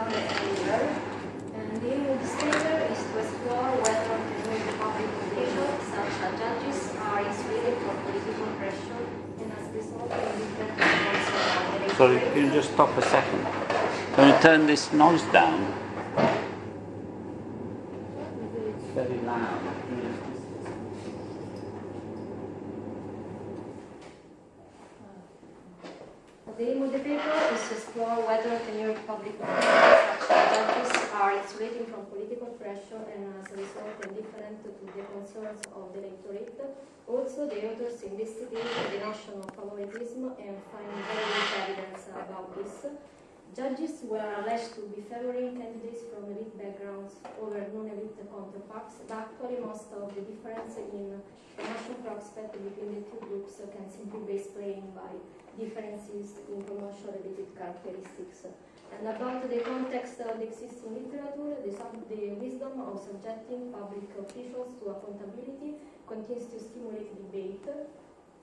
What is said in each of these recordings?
around everywhere. And the aim of this paper is to explore whether the public officials, such as judges, are insulated from political pressure and as a result of different responses. Sorry, can you just stop a second? Can you turn this noise down? It's very loud. The aim of the paper is to explore whether the public officials, such as judges, are insulating from political pressure and as a result indifferent to the concerns of the electorate. Also, the authors investigate the notion of favoritism and find very little evidence about this. Judges were alleged to be favoring candidates from elite backgrounds over non-elite counterparts, but actually most of the difference in promotion prospect between the two groups can simply be explained by differences in promotion-related characteristics. And about the context of the existing literature, the wisdom of subjecting public officials to accountability continues to stimulate debate.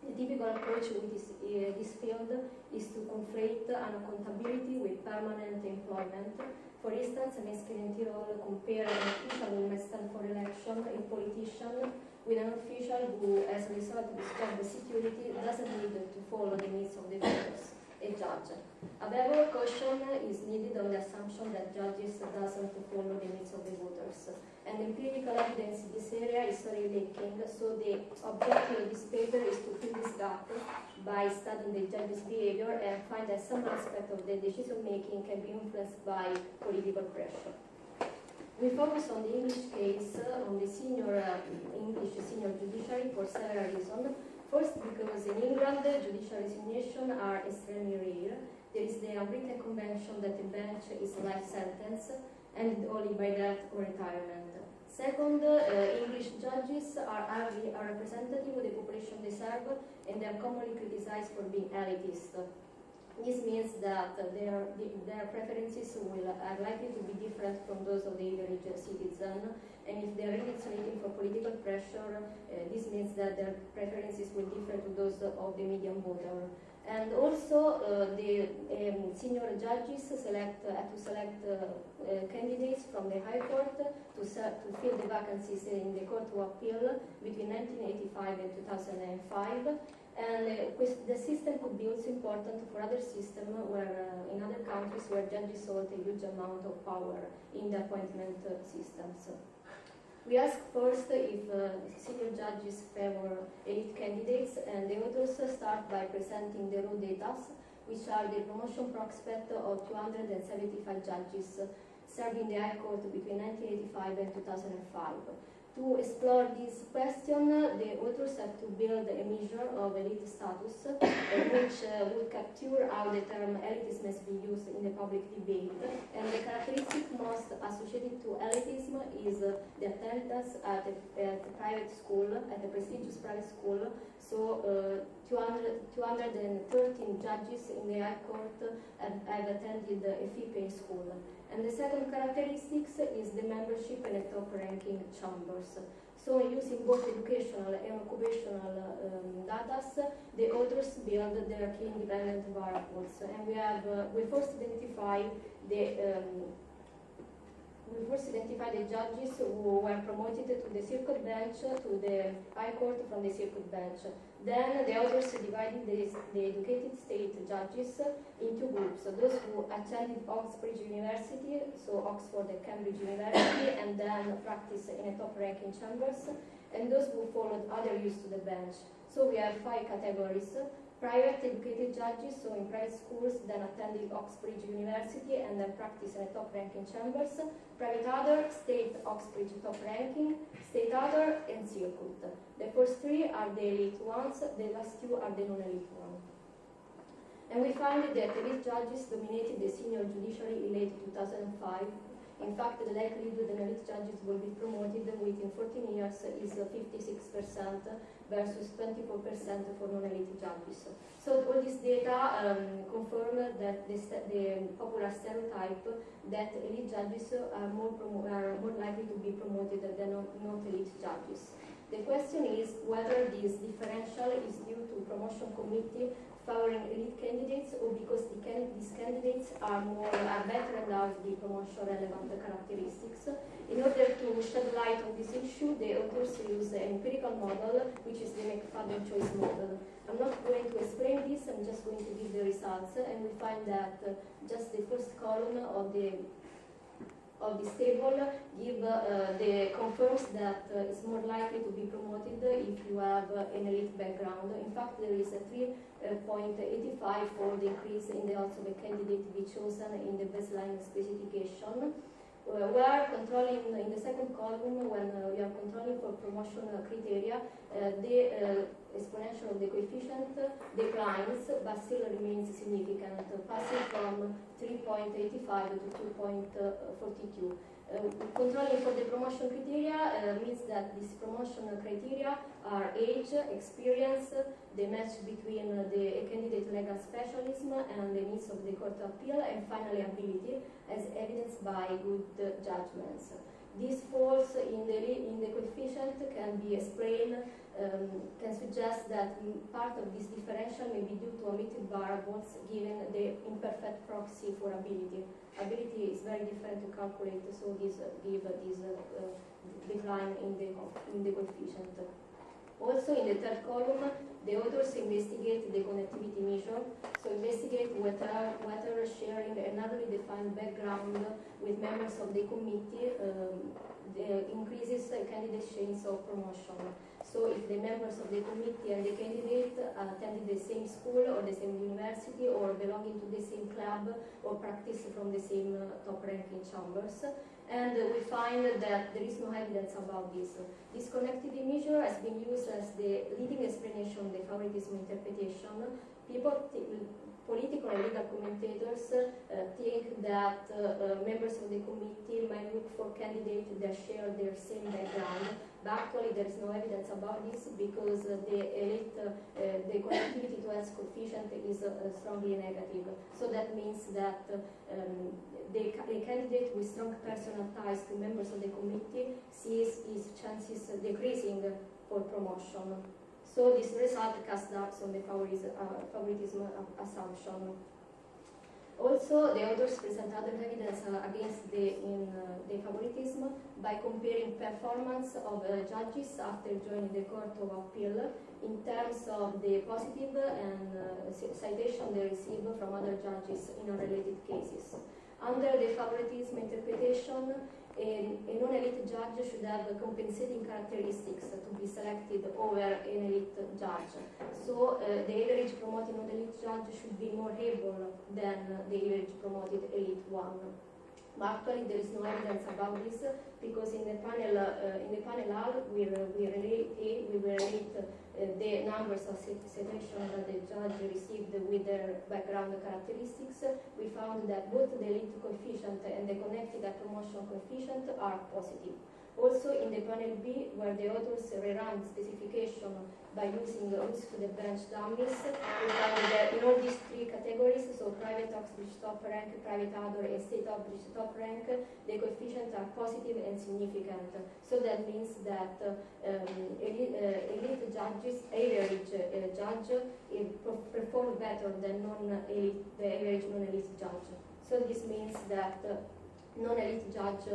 The typical approach with this field is to conflate unaccountability with permanent employment. For instance, an Meskin and Tirol compare an official who may stand for election, a politician, with an official who, as a result of his job security, doesn't need to follow the needs of the voters, a judge. However, caution is needed on the assumption that judges doesn't follow the needs of the voters. And empirical evidence in this area is very lacking, so the objective of this paper is to fill this gap by studying the judges' behavior and find that some aspect of the decision-making can be influenced by political pressure. We focus on the English case, on the English senior judiciary for several reasons. First, because in England, judicial resignations are extremely rare. There is the unwritten convention that a bench is a life sentence, and only by death or retirement. Second, English judges are hardly a representative of the population they serve, and they are commonly criticized for being elitist. This means that their preferences are likely to be different from those of the average citizen, and if they are really insulating for political pressure, this means that their preferences will differ to those of the median voter. And also, the senior judges have to select candidates from the High Court to fill the vacancies in the Court of Appeal between 1985 and 2005. And the system could be also important for other systems in other countries where judges hold a huge amount of power in the appointment systems. We ask first if senior judges favor elite candidates, and the authors start by presenting the raw data, which are the promotion prospect of 275 judges serving the High Court between 1985 and 2005. To explore this question, the authors have to build a measure of elite status, which would capture how the term elitism has been used in the public debate. And the characteristic most associated to elitism is the attendance at a private school, at a prestigious private school. So 213 judges in the High Court have attended a fee-paying school. And the second characteristic is the membership in a top-ranking chambers. So using both educational and occupational data, the authors build their key independent variables. And we first identify the judges who were promoted to the circuit bench, to the High Court from the circuit bench. Then the authors divided the educated state judges into groups. So those who attended Oxbridge University, so Oxford and Cambridge University, and then practiced in a top-ranking chambers, and those who followed other routes to the bench. So we have 5 categories. Private educated judges, so in private schools, then attending Oxbridge University and then practice in a top-ranking chambers. Private other, state Oxbridge top-ranking, state other, and circuit. The first 3 are the elite ones, the last 2 are the non-elite ones. And we found that elite judges dominated the senior judiciary in late 2005. In fact, the likelihood that elite judges will be promoted within 14 years is 56% versus 24% for non-elite judges. So all this data confirm that the popular stereotype that elite judges are more likely to be promoted than not elite judges. The question is whether this differential is due to promotion committee favoring elite candidates or because these candidates are better endowed with the promotion relevant characteristics. In order to shed light on this issue, the authors use an empirical model, which is the McFadden choice model. I'm not going to explain this, I'm just going to give the results, and we find that just the first column of this table confirms that it's more likely to be promoted if you have an elite background. In fact, there is a 3.85 for the increase in the odds of a candidate to be chosen in the baseline specification. We are controlling in the second column when we are controlling for promotion criteria, the exponential of the coefficient declines but still remains significant, passing from 3.85 to 2.42. Controlling for the promotion criteria means that these promotion criteria are age, experience, the match between the candidate legal specialism and the needs of the court of appeal, and finally ability, as evidenced by good judgments. This falls in the coefficient can be explained, can suggest that part of this differential may be due to omitted variables given the imperfect proxy for ability. Ability is very different to calculate, so this give this decline in the coefficient. Also, in the third column, the authors investigate the connectivity measure, so investigate whether sharing a narrowly defined background with members of the committee increases a candidate's chance of promotion. So if the members of the committee and the candidate attended the same school or the same university or belonging to the same club or practice from the same top-ranking chambers. And we find that there is no evidence about this. This connectivity measure has been used as the leading explanation of the favoritism interpretation. Political and legal commentators think that members of the committee might look for candidates that share their same background, but actually there is no evidence about this because the connectivity to S coefficient is strongly negative. So that means that the candidate with strong personal ties to members of the committee sees his chances decreasing for promotion. So this result casts doubts on the favoritism assumption. Also, the authors present other evidence against the favoritism by comparing performance of judges after joining the Court of Appeal in terms of the positive and citation they receive from other judges in unrelated cases. Under the favoritism interpretation, a non-elite judge should have compensating characteristics to be selected over an elite judge. So the average promoted non-elite judge should be more able than the average promoted elite one. But actually there is no evidence about this because in the panel R we relate the numbers of citation that the judge received with their background characteristics. We found that both the elite coefficient and the connected promotion coefficient are positive. Also in the panel B, where the authors rerun specification by using roots to the bench dummies, we found that in all these three categories, so private Oxbridge top rank, private other, and state Oxbridge top rank, the coefficients are positive and significant. So that means that elite judges, average judge, perform better than the average non-elite judge. So this means that non-elite judge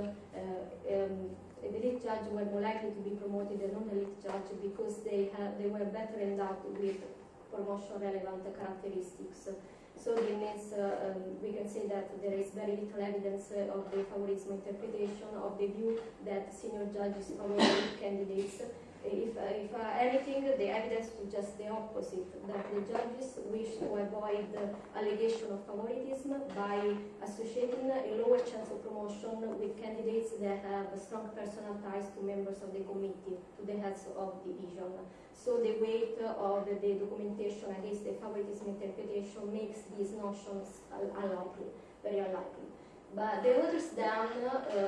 the elite judge were more likely to be promoted than non-elite judge because they were better endowed with promotion relevant characteristics. So this means we can say that there is very little evidence of the favoritism interpretation of the view that senior judges favor elite candidates. If anything, the evidence suggests the opposite, that the judges wish to avoid the allegation of favoritism by associating a lower chance of promotion with candidates that have strong personal ties to members of the committee, to the heads of division. So the weight of the documentation against the favoritism interpretation makes these notions unlikely, very unlikely. But the authors then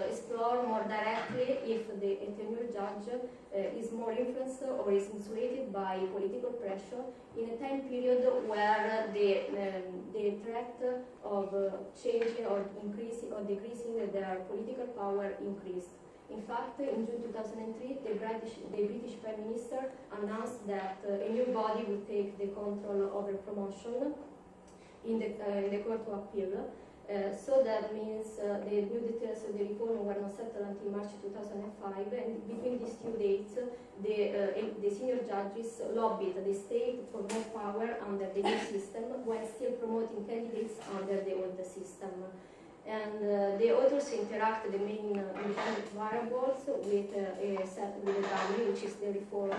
explore more directly if the tenured judge is more influenced or is insulated by political pressure in a time period where the threat of changing or increasing or decreasing their political power increased. In fact, in June 2003, the British Prime Minister announced that a new body would take the control over promotion in the Court of Appeal. So that means the new details of the reform were not settled until March 2005, and between these two dates, the senior judges lobbied the state for more power under the new system, while still promoting candidates under the old system. And the authors interact the main independent variables with a value, which is the reform,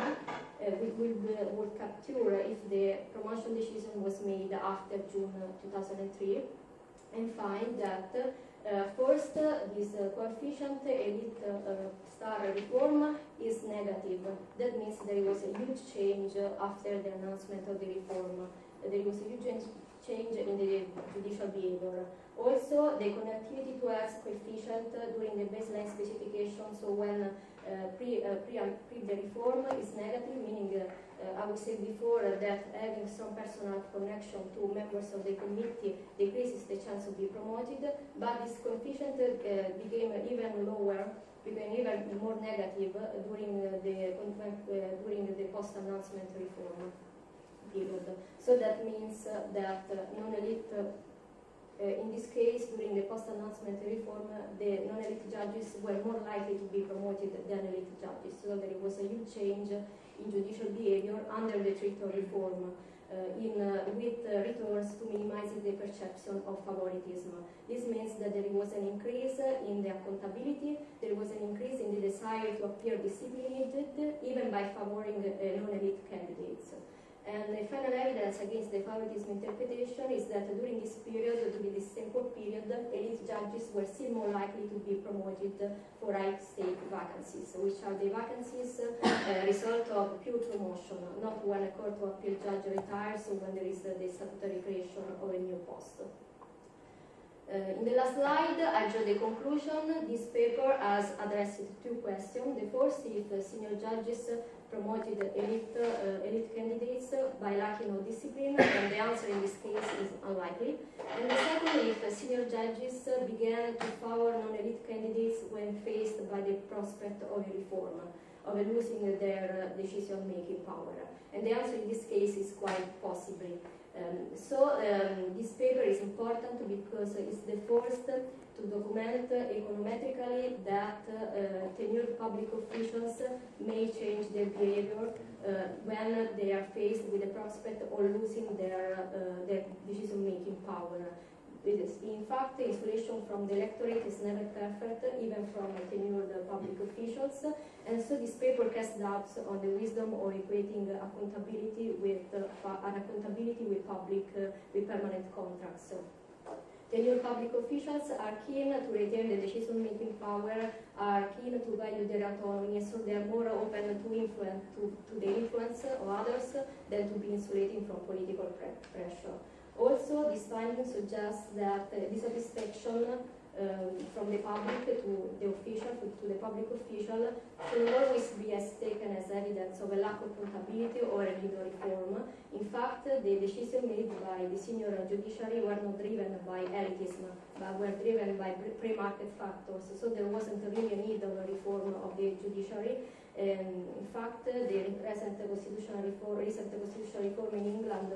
would capture if the promotion decision was made after June 2003, and find that first, this coefficient elite star reform is negative. That means there was a huge change after the announcement of the reform. There was a huge change in the judicial behavior. Also, the connectivity to X coefficient during the baseline specification, so when pre the reform is negative, meaning I would say before that having some personal connection to members of the committee decreases the chance of being promoted, but this coefficient became even lower, became even more negative during the post-announcement reform period. So that means that non-elite, in this case, during the post-announcement reform, the non-elite judges were more likely to be promoted than elite judges. So there was a huge change in judicial behavior under the treaty reform, with returns to minimizing the perception of favoritism. This means that there was an increase in the accountability, there was an increase in the desire to appear disciplined, even by favoring non-elite candidates. And the final evidence against the favoritism interpretation is that during this period, during this same court period, elite judges were still more likely to be promoted for high-stake vacancies, which are the vacancies result of pure promotion, not when a court of appeal judge retires or when there is the statutory creation of a new post. In the last slide, I draw the conclusion. This paper has addressed two questions. The first, if senior judges promoted elite candidates by lacking of discipline, and the answer in this case is unlikely. And the second, if senior judges began to favor non-elite candidates when faced by the prospect of a reform, of losing their decision-making power. And the answer in this case is quite possibly. This paper is important because it's the first to document econometrically that tenured public officials may change their behavior when they are faced with the prospect of losing their decision-making power. In fact, the insulation from the electorate is never perfect, even from tenured public officials, and so this paper casts doubts on the wisdom of equating accountability with permanent contracts. Tenured public officials are keen to retain the decision-making power, are keen to value their autonomy, so they are more open to the influence of others than to be insulating from political pressure. Also, this finding suggests that dissatisfaction from the public to the official, to the public official, should always be taken as evidence of a lack of accountability or a legal reform. In fact, the decisions made by the senior judiciary were not driven by elitism, but were driven by pre-market factors. So there wasn't really a need of a reform of the judiciary. In fact, the recent constitutional reform in England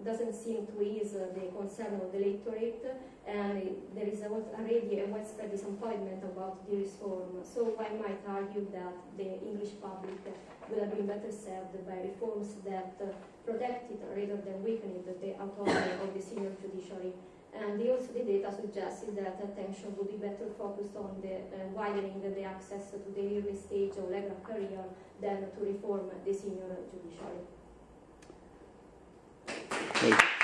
doesn't seem to ease the concern of the electorate, and there is already a widespread disappointment about the reform. So one might argue that the English public would have been better served by reforms that protected rather than weakened the autonomy of the senior judiciary. And also the data suggested that attention would be better focused on the widening the access to the early stage of legal career than to reform the senior judiciary. Okay.